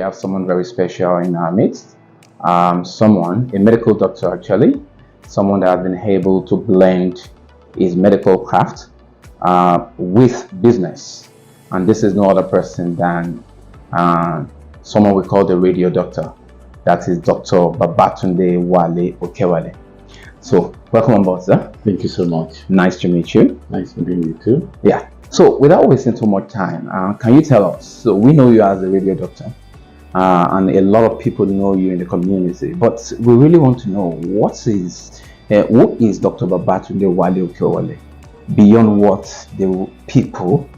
have someone very special in our midst. Someone, a medical doctor actually, someone that has been able to blend his medical craft with business. And this is no other person than someone we call the radio doctor. That is Dr. Babatunde Wale Okewale. So, welcome on board, sir. Thank you so much. Nice to meet you. Nice to meet you too. Yeah. So, without wasting too much time, can you tell us? So, we know you as a radio doctor, and a lot of people know you in the community. But we really want to know who is Dr. Babatunde Wale Okewale beyond what the people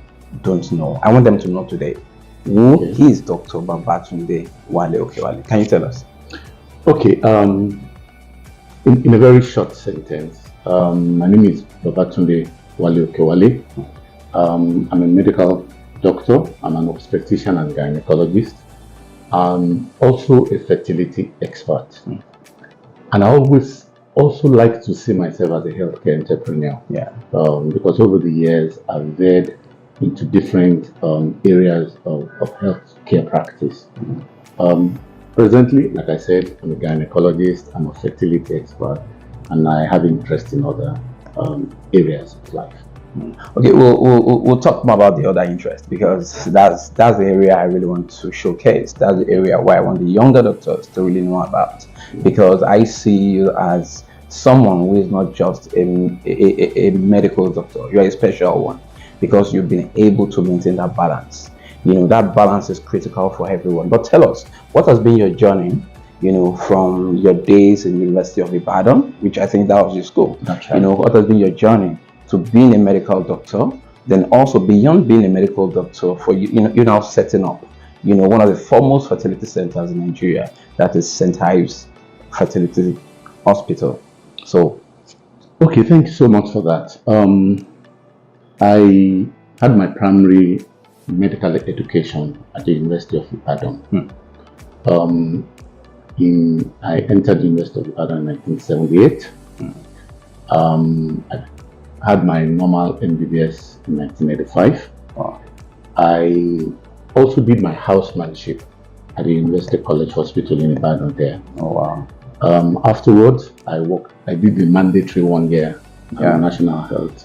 don't know. I want them to know today. Who is Dr. Babatunde Wale Okewale? Can you tell us? Okay. In a very short sentence, my name is Babatunde Wale Okewale. I'm a medical doctor. I'm an obstetrician and gynecologist. I'm also a fertility expert. And I always also like to see myself as a healthcare entrepreneur. Yeah. Because over the years, I've veered into different areas of healthcare practice. Presently, like I said, I'm a gynecologist, I'm a fertility expert, and I have interest in other areas of life. Okay, we'll talk more about the other interest, because that's the area I really want to showcase. That's the area where I want the younger doctors to really know about, because I see you as someone who is not just a medical doctor. You're a special one, because you've been able to maintain that balance. You know, that balance is critical for everyone. But tell us, what has been your journey, from your days in the University of Ibadan, which I think that was your school. That's right. What has been your journey to being a medical doctor, then also beyond being a medical doctor, for you're now setting up, one of the foremost fertility centers in Nigeria, that is St. Ives Fertility Hospital. So, okay, thank you so much for that. I had my primary medical education at the University of Ibadan. I entered the University of Ibadan in 1978. I had my normal MBBS in 1985. Wow. I also did my housemanship at the University College Hospital in Ibadan there. Oh wow. Afterwards, I did the mandatory 1 year national health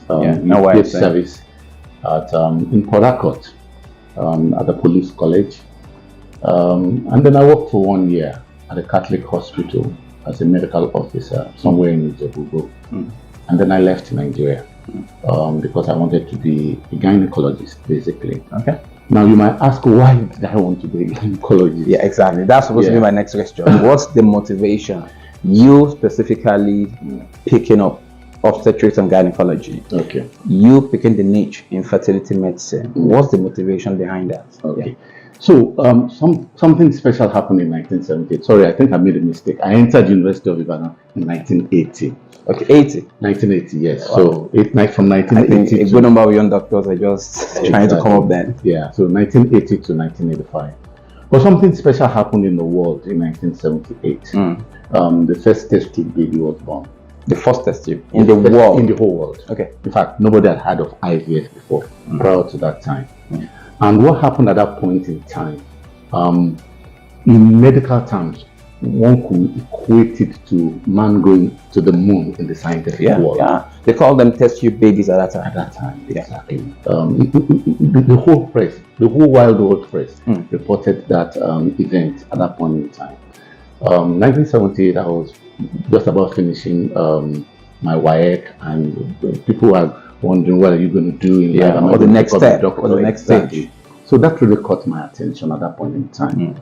service in Port Harcourt at the police college. And then I worked for 1 year at a Catholic hospital as a medical officer somewhere in Ijebu. And then I left Nigeria because I wanted to be a gynecologist, basically. Okay. Now you might ask, why did I want to be a gynecologist? Yeah, exactly. That's supposed to be my next question. What's the motivation? You specifically picking up obstetrics and gynecology. Okay. You picking the niche in fertility medicine. What's the motivation behind that? Okay. Yeah. So something special happened in 1978. Sorry, I think I made a mistake. I entered University of Ibadan in 1980. Okay, 80. 1980, yes. Wow. So from 1980. I think a good number of young doctors are just trying to come up then. Yeah. So 1980 to 1985. But something special happened in the world in 1978. The first test tube baby was born. The first test tube in the world? In the whole world. Okay. In fact, nobody had heard of IVF before prior to that time. And what happened at that point in time, in medical terms, one could equate it to man going to the moon in the scientific world. Yeah, they call them test tube babies at that time. At that time, exactly. The whole press, the whole wild world press, reported that event at that point in time. 1978, I was just about finishing my WAEC, and people were wondering, what are you going to do in life? Or the next step, or the next stage. So that really caught my attention at that point in time.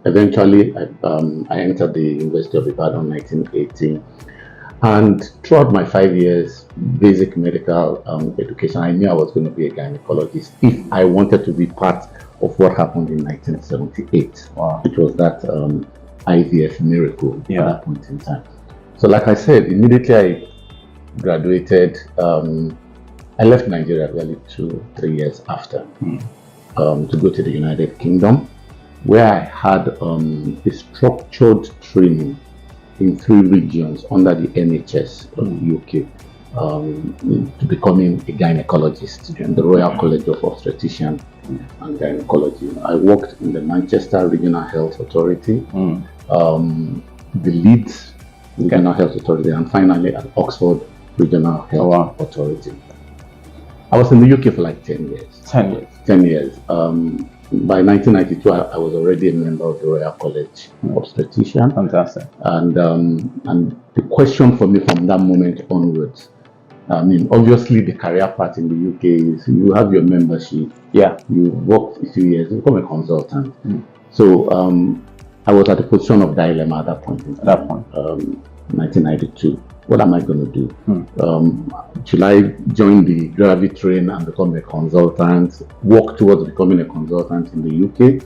Eventually, I entered the University of Ibadan in 1980. And throughout my 5 years basic medical education, I knew I was going to be a gynecologist if I wanted to be part of what happened in 1978, which was that IVF miracle at that point in time. So like I said, immediately I graduated, I left Nigeria really 2-3 years after to go to the United Kingdom, where I had a structured training in 3 regions under the NHS of the UK. to becoming a gynecologist in the Royal College of Obstetrician and Gynecology. I worked in the Manchester Regional Health Authority, the Leeds Regional Health Authority, and finally at Oxford Regional Health Authority. I was in the UK for like 10 years. 10 years. 10 years. By 1992, I was already a member of the Royal College of Obstetrician. Fantastic. And the question for me from that moment onwards, I mean, obviously the career path in the UK is you have your membership. Yeah. You work a few years, you become a consultant. So I was at the position of dilemma at that point. 1992. What am I going to do? Should I join the gravity train and become a consultant, work towards becoming a consultant in the UK,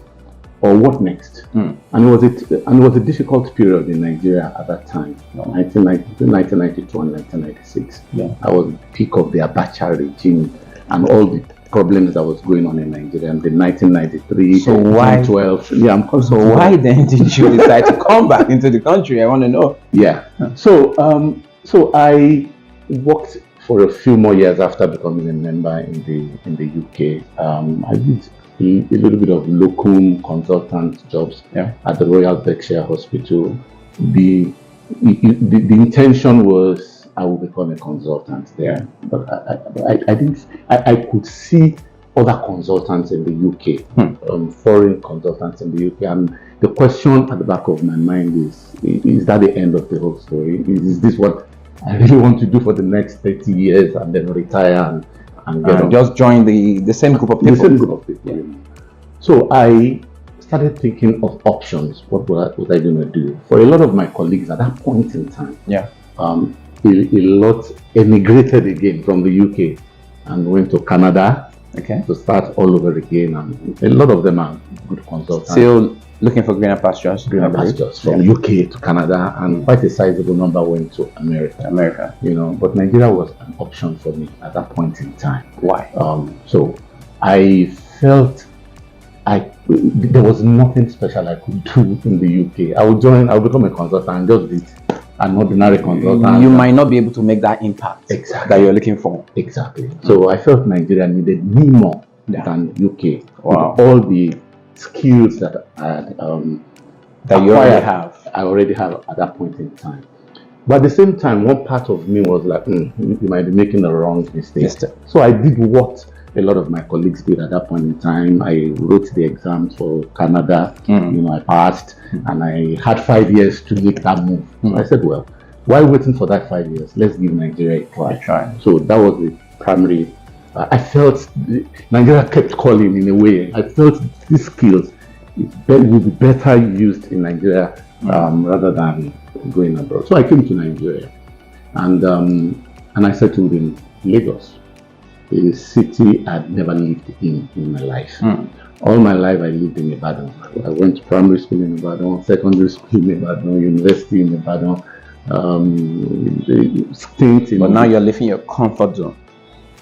or what next? And it was a difficult period in Nigeria at that time, 1992 and 1996. Yeah. I was the peak of the Abacha regime and all the problems that was going on in Nigeria in the 1993, so why 12. Yeah, so why then did you decide to come back into the country? I want to know. Yeah. So I worked for a few more years after becoming a member in the UK. I did a little bit of locum consultant jobs at the Royal Berkshire Hospital. The intention was I will become a consultant there, but I could see other consultants in the UK, foreign consultants in the UK, and the question at the back of my mind is that the end of the whole story? Is this what I really want to do for the next 30 years and then retire and get on? Just join the same group of people? The same group of people. Yeah. So I started thinking of options. What was I going to do? For a lot of my colleagues at that point in time, a lot emigrated again from the UK and went to Canada to start all over again. And a lot of them are good consultants. Still looking for greener pastures. Greener pastures from UK to Canada, and quite a sizable number went to America. You know, but Nigeria was an option for me at that point in time. Why? So I felt there was nothing special I could do in the UK. I would become a consultant and just be an ordinary consultant. You might not be able to make that impact that you're looking for. Exactly. So I felt Nigeria needed me more than UK. Wow. With all the skills that I already have at that point in time. But at the same time, one part of me was like, you might be making the wrong mistake. So I did what a lot of my colleagues did at that point in time. I wrote the exams for Canada. You know, I passed, and I had 5 years to make that move. So I said, well, while waiting for that 5 years, let's give Nigeria a try. So that was the primary. I felt Nigeria kept calling in a way. I felt these skills will be better used in Nigeria rather than going abroad. So I came to Nigeria, and I settled in Lagos, a city I'd never lived in my life. All my life I lived in Ibadan. I went to primary school in Ibadan, secondary school in Ibadan, university in Ibadan, stint in. But now you're leaving your comfort zone.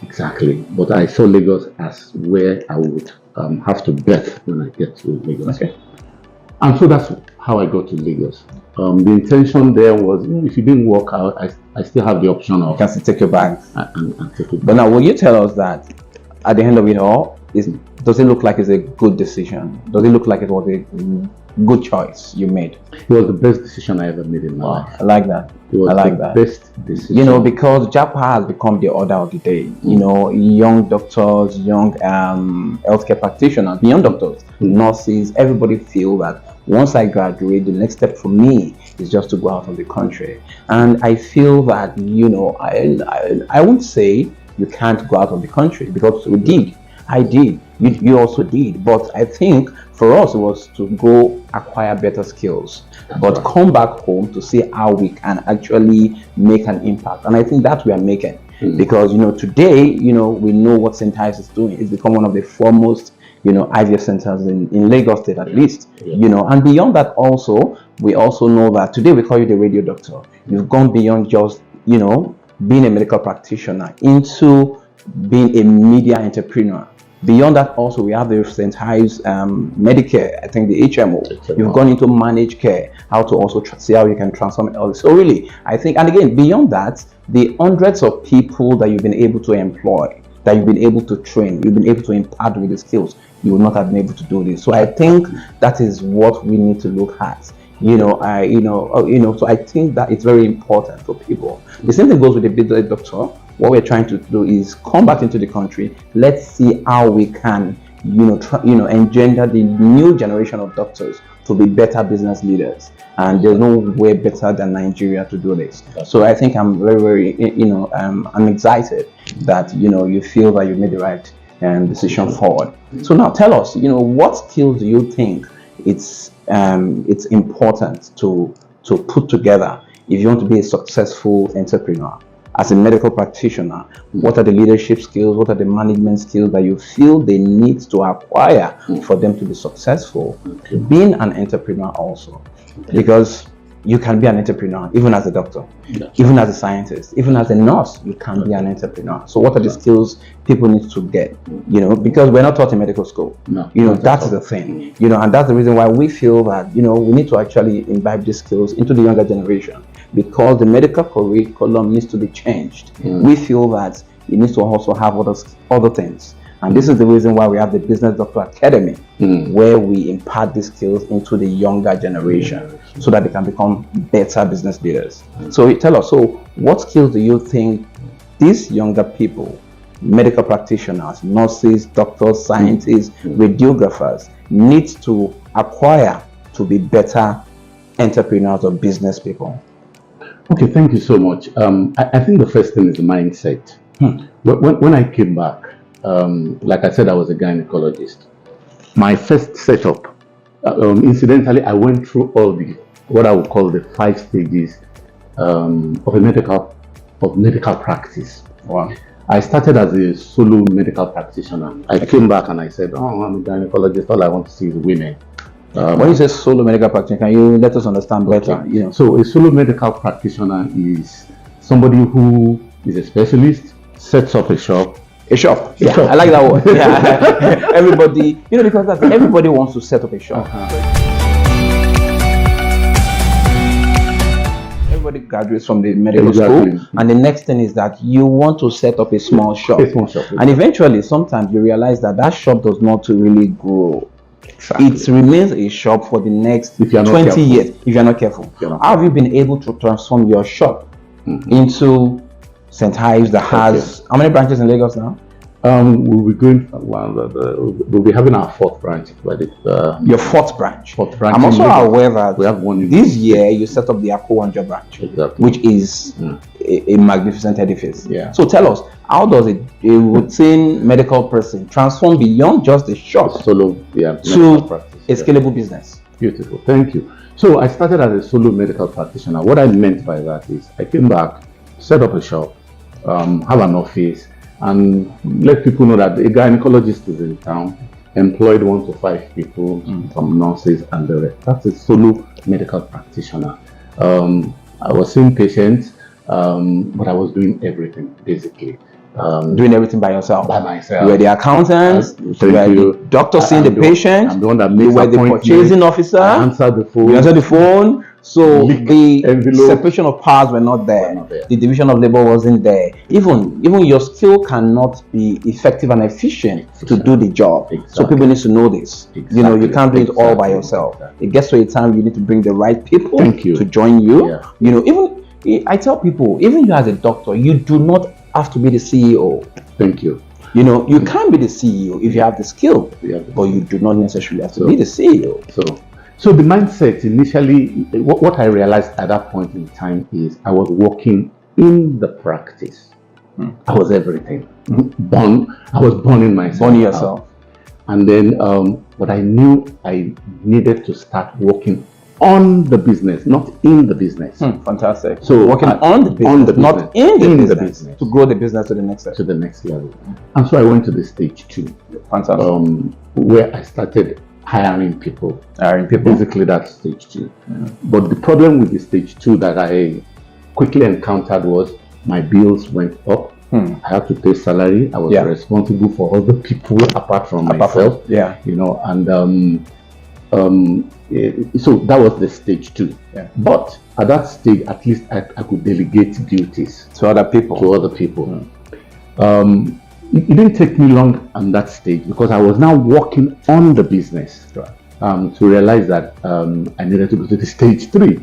Exactly. But I saw Lagos as where I would have to bet when I get to Lagos. And so that's how I got to Lagos. The intention there was, if you didn't work out, I still have the option of... You can still take your bags. And take it back. But now, will you tell us that at the end of it all, does it look like it's a good decision? Does it look like it was a good choice you made? It was the best decision I ever made in my life. I like that. It was the best decision. You know, because JAPA has become the order of the day. You know, young doctors, young healthcare practitioners, beyond doctors, nurses, everybody feel that once I graduate, the next step for me is just to go out of the country. And I feel that, you know, I won't say you can't go out of the country, because we did. I did. You also did. But I think for us it was to go acquire better skills, but come back home to see how we can actually make an impact. And I think that we are making, because, you know, today, you know, we know what St. Ives is doing. It's become one of the foremost, you know, IVF centers in Lagos State, at least. You know, and beyond that also, we also know that today we call you the radio doctor. You've gone beyond just, you know, being a medical practitioner into being a media entrepreneur. Beyond that, also we have the St. Ives Medicare, I think the HMO. HMO. You've gone into managed care, how to also see how you can transform all this. So really, I think, and again, beyond that, the hundreds of people that you've been able to employ, that you've been able to train, you've been able to impart with the skills, you would not have been able to do this. So I think that is what we need to look at. So I think that it's very important for people. The same thing goes with the business doctor. What we're trying to do is come back into the country. Let's see how we can, engender the new generation of doctors to be better business leaders. And there's no way better than Nigeria to do this. So I think I'm very, very, I'm excited that, you feel that you made the right decision forward. So now tell us, what skills do you think it's important to put together if you want to be a successful entrepreneur? As a medical practitioner, what are the leadership skills, what are the management skills that you feel they need to acquire for them to be successful? Being an entrepreneur also, because you can be an entrepreneur even as a doctor, even as a scientist, even as a nurse, you can be an entrepreneur. So what are the skills people need to get? Because we're not taught in medical school. That is the thing. And that's the reason why we feel that, we need to actually imbibe these skills into the younger generation, because the medical curriculum needs to be changed. We feel that it needs to also have other things. And this is the reason why we have the Business Doctor Academy, where we impart these skills into the younger generation so that they can become better business leaders. So tell us, what skills do you think these younger people, medical practitioners, nurses, doctors, scientists, radiographers, need to acquire to be better entrepreneurs or business people? Okay, thank you so much. I think the first thing is the mindset. When I came back, like I said, I was a gynecologist. My first setup, incidentally, I went through all what I would call the 5 stages of medical practice. Wow. I started as a solo medical practitioner. I came back and I said, I'm a gynecologist. All I want to see is women. When you say solo medical practitioner, can you let us understand better? So a solo medical practitioner is somebody who is a specialist, sets up a shop. A shop. I like that word. Yeah. Everybody, because everybody wants to set up a shop. Everybody graduates from the medical school, and the next thing is that you want to set up a small shop. And eventually, sometimes you realize that shop does not really grow. Exactly. It remains a shop for the next 20 years if you're not careful. How have you been able to transform your shop into St. Ives that has how many branches in Lagos now? We'll be going. We'll be having our 4th branch. Your 4th branch. 4th branch. I'm also aware that we have one this year you set up the Okewale branch, which is a magnificent edifice. Yeah. So tell us, how does a routine medical person transform beyond just a shop to a scalable business? Beautiful. Thank you. So I started as a solo medical practitioner. What I meant by that is I came back, set up a shop, have an office, and let people know that a gynecologist is in town, employed 1 to 5 people, some nurses and the rest. That's a solo medical practitioner. I was seeing patients, but I was doing everything basically. Doing everything by yourself? By myself. You were the accountant, you were the doctor seeing the patient, I'm the one that you were the purchasing officer, I answered the phone. You answered the phone. So the separation of powers were not there. The division of labor wasn't there. Even your skill cannot be effective and efficient to do the job. So people need to know this. You can't do it all by yourself. It gets to a time you need to bring the right people to join you. Even I tell people, even you as a doctor, you do not have to be the CEO. Thank you. You can be the CEO if you have the skill, but you do not necessarily have to be the CEO. So the mindset initially, what I realized at that point in time is I was working in the practice. I was everything. I was burning myself. Burning yourself. And then, but I knew I needed to start working on the business, not in the business. Fantastic. So working on the business, not in the business, to grow the business to the next level. To the next level. And so I went to the stage 2. Fantastic. Where I started hiring people. Basically, that's stage 2. But the problem with the stage 2 that I quickly encountered was my bills went up. I had to pay salary. I was responsible for other people apart from myself. You know, and so that was the stage 2. But at that stage, at least I could delegate duties to other people. It didn't take me long on that stage because I was now working on the business to realize that I needed to go to the stage 3.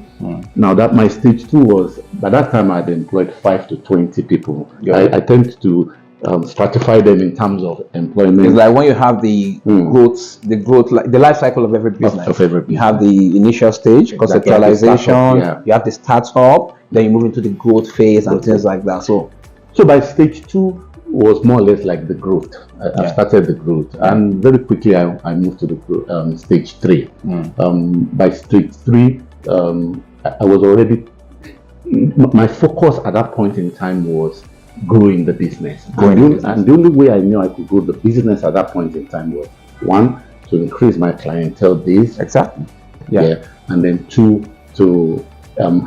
Now that my stage 2 was, by that time I had employed 5 to 20 people. I tend to stratify them in terms of employment. It's like when you have the growth, like the life cycle of every business. You have the initial stage, conceptualization, you have the startup, then you move into the growth phase and things like that. So by stage 2 was more or less like the growth. I started the growth, and very quickly I moved to the stage 3. By stage 3, I was already, my focus at that point in time was growing the business. And the only way I knew I could grow the business at that point in time was, 1, to increase my clientele base. Exactly. And then 2, to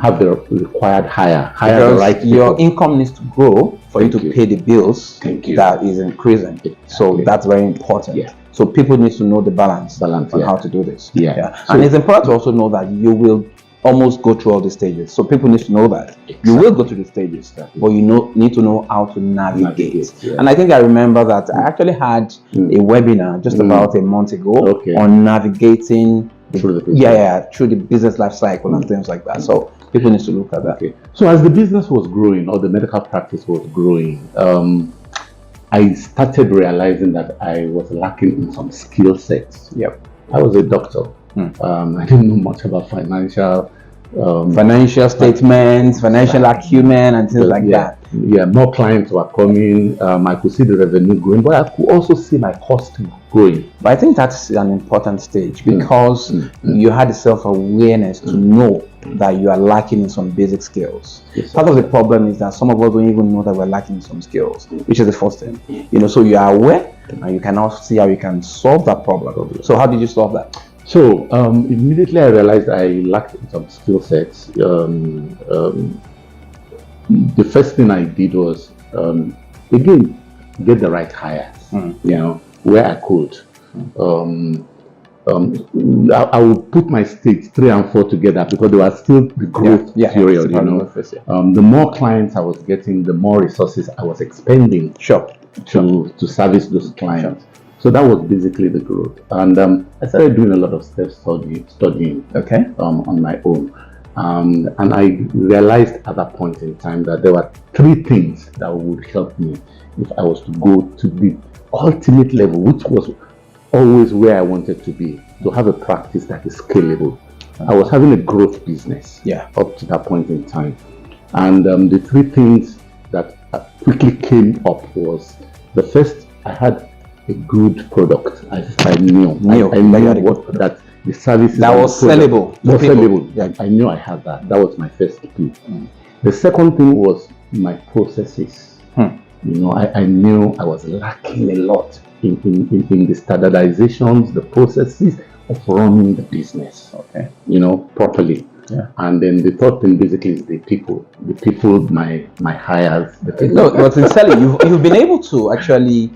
have the required hire the right people. Your income needs to grow for you to pay the bills that is increasing. So that's very important. So people need to know the balance on how to do this. And it's important to also know that you will almost go through all the stages. So people need to know that you will go through the stages, but you need to know how to navigate. And I think I remember that I actually had a webinar just about a month ago on navigating through the business life cycle and things like that. So people need to look at that. So as the business was growing, or the medical practice was growing, I started realizing that I was lacking in some skill sets. I was a doctor. I didn't know much about financial statements, financial acumen, and things like that. More clients were coming. I could see the revenue growing, but I could also see my cost growing. But I think that's an important stage because you had the self-awareness to know that you are lacking in some basic skills. Part of the problem is that some of us don't even know that we're lacking in some skills, which is the first thing. So you are aware, and you can now see how you can solve that problem. So how did you solve that? So immediately I realized I lacked some skill sets. The first thing I did was again get the right hires. Where I could. I would put my stage 3 and 4 together because they were still the growth period. The more clients I was getting, the more resources I was expending to service those clients. So that was basically the growth, and I started doing a lot of studying on my own, and I realized at that point in time that there were 3 things that would help me if I was to go to the ultimate level, which was always where I wanted to be, to have a practice that is scalable. I was having a growth business up to that point in time, and the 3 things that quickly came up was, the first, I had a good product. I knew that the services that was sellable. I knew I had that. That was my first key. The second thing was my processes. I knew I was lacking a lot in the standardizations, the processes of running the business. Properly. And then the third thing basically is the people, my hires. No, but in selling, you've been able to actually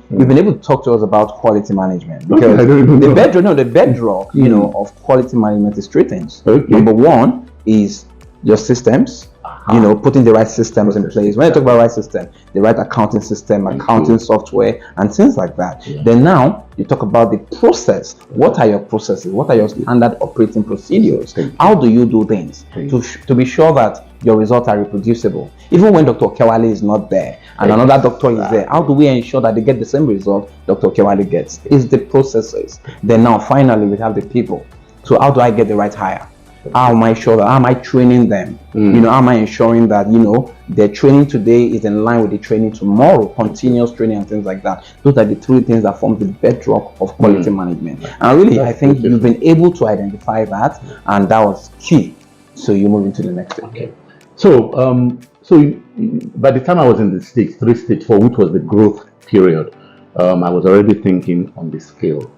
talk to us about quality management, because the bedrock of quality management is 3 things. Number 1 is your systems. Putting the right systems in place. When you talk about right system, the right accounting system, accounting software, and things like that. Then now you talk about the process. What are your processes? What are your standard operating procedures? How do you do things to be sure that your results are reproducible? Even when Dr. Okewale is not there and another doctor is there, how do we ensure that they get the same result Dr. Okewale gets? It's the processes. Then now finally we have the people. So how do I get the right hire? How am I sure that, how am I training them? How am I ensuring that their training today is in line with the training tomorrow, continuous training and things like that? Those are the 3 things that form the bedrock of quality management. And really, I think you've been able to identify that, and that was key. So you move into the next thing. So by the time I was in the stage 3, stage 4, which was the growth period, I was already thinking on the scale,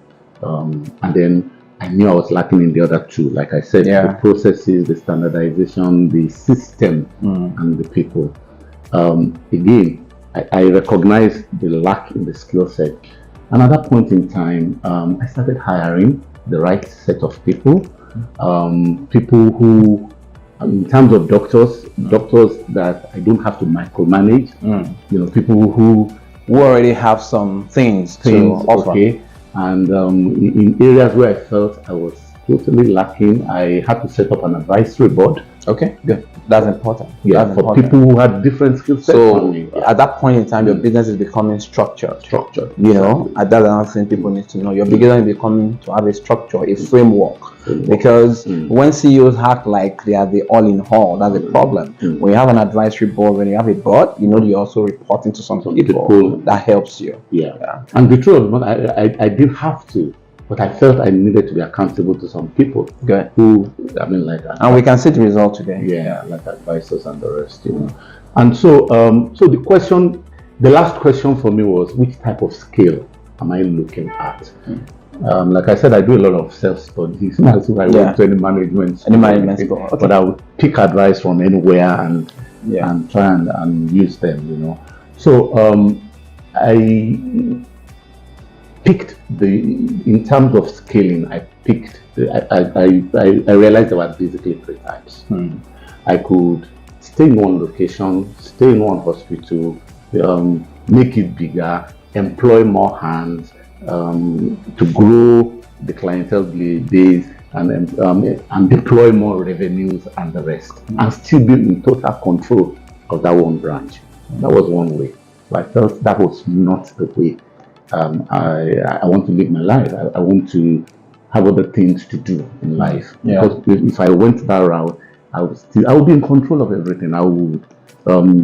and then I knew I was lacking in the other 2. Like I said, the processes, the standardization, the system, and the people. Again, I recognized the lack in the skill set. And at that point in time, I started hiring the right set of people, people who, in terms of doctors that I don't have to micromanage, people who already have some things to offer. Okay. And in areas where I felt I was totally lacking, I had to set up an advisory board. Okay, good. That's important. Yeah, That's for important. people who had different skill sets. So at that point in time, your business is becoming structured. You know, that's another thing people need to know. Your business is becoming to have a structure, a framework. Because when CEOs act like they are the all-in-all, that's a problem. When you have an advisory board, when you have a board, you know you're also reporting to some people. That helps you. Yeah. And the truth, I did have to. But I felt I needed to be accountable to some people who, and we can see the result today. Yeah, like advisors and the rest, you know. And so, so the last question for me was, which type of skill am I looking at? Like I said, I do a lot of self-studies. As if I went to any management school. But I would pick advice from anywhere and try and use them, you know. So I picked in terms of scaling, I realized there were basically 3 types. I could stay in one location, stay in one hospital, make it bigger, employ more hands, to grow the clientele base and deploy more revenues and the rest, and still be in total control of that one branch. That was one way. But I felt that was not the way. I want to live my life. I want to have other things to do in life. Because if I went that route, I would be in control of everything. I would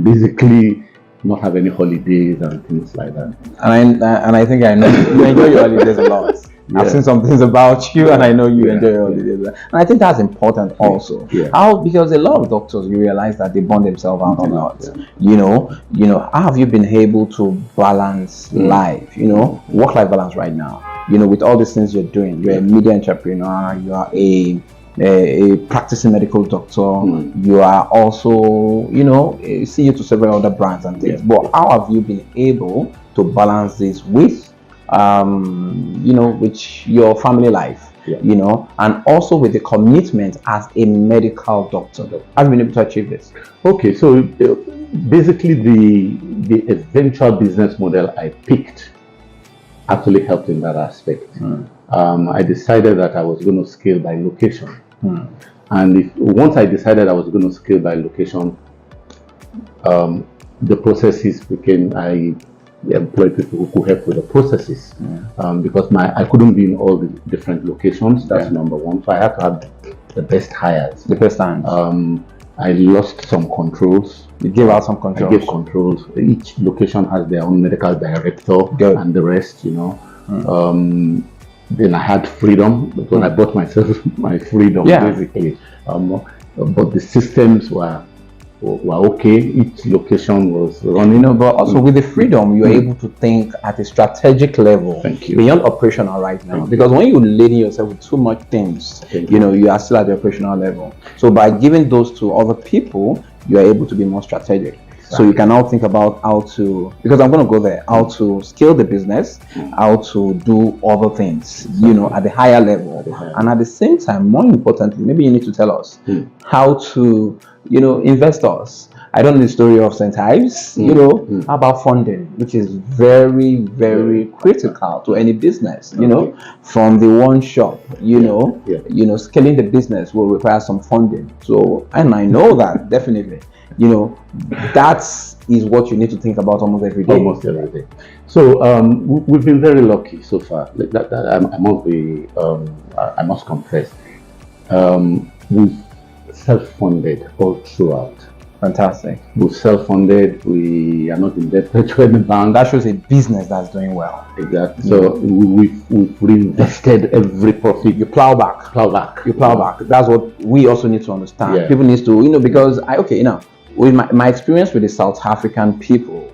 basically not have any holidays and things like that. And I think I know you enjoy your holidays a lot. I've seen some things about you, and I know you enjoy your holidays. And I think that's important also. Because a lot of doctors, you realize that they burn themselves out a lot. You know, how have you been able to balance life? You know, work-life balance right now. You know, with all these things you're doing, you're a media entrepreneur, you are a practicing medical doctor, you are also, you know, a CEO to several other brands and things. But how have you been able to balance this with you know, with your family life, you know, and also with the commitment as a medical doctor? Have you been able to achieve this? Okay, so basically the eventual business model I picked actually helped in that aspect. I decided that I was going to scale by location. And once I decided I was going to scale by location, the processes became, I employed people who could help with the processes, because I couldn't be in all the different locations. That's number one. So I had to have the best hires. The best hands. I lost some controls. You gave out some controls. I gave controls. Each location has their own medical director and the rest, you know. Then I had freedom because I bought myself my freedom, basically. But the systems were okay. Each location was running. You know, but also with the freedom, you're able to think at a strategic level. Thank you. Beyond operational right now. Because when you laden yourself with too much things, you know, you are still at the operational level. So by giving those to other people, you are able to be more strategic. So you can now think about how to, because I'm going to go there, how to scale the business, how to do other things, you know, at the higher level. And at the same time, more importantly, maybe you need to tell us how to, you know, investors. I don't know the story of St. Ives, you know, how about funding, which is very, very critical to any business, you know, from the one shop, you know, scaling the business will require some funding. So, and I know that definitely. You know, that is what you need to think about almost every day. Almost every day. So we've been very lucky so far. I must confess, we've self-funded all throughout. Fantastic. We've self-funded. We are not indebted to any bank. That shows a business that's doing well. Exactly. So we've reinvested every profit. You plow back. You plow back. That's what we also need to understand. People need to, you know, because with my experience with the South African people.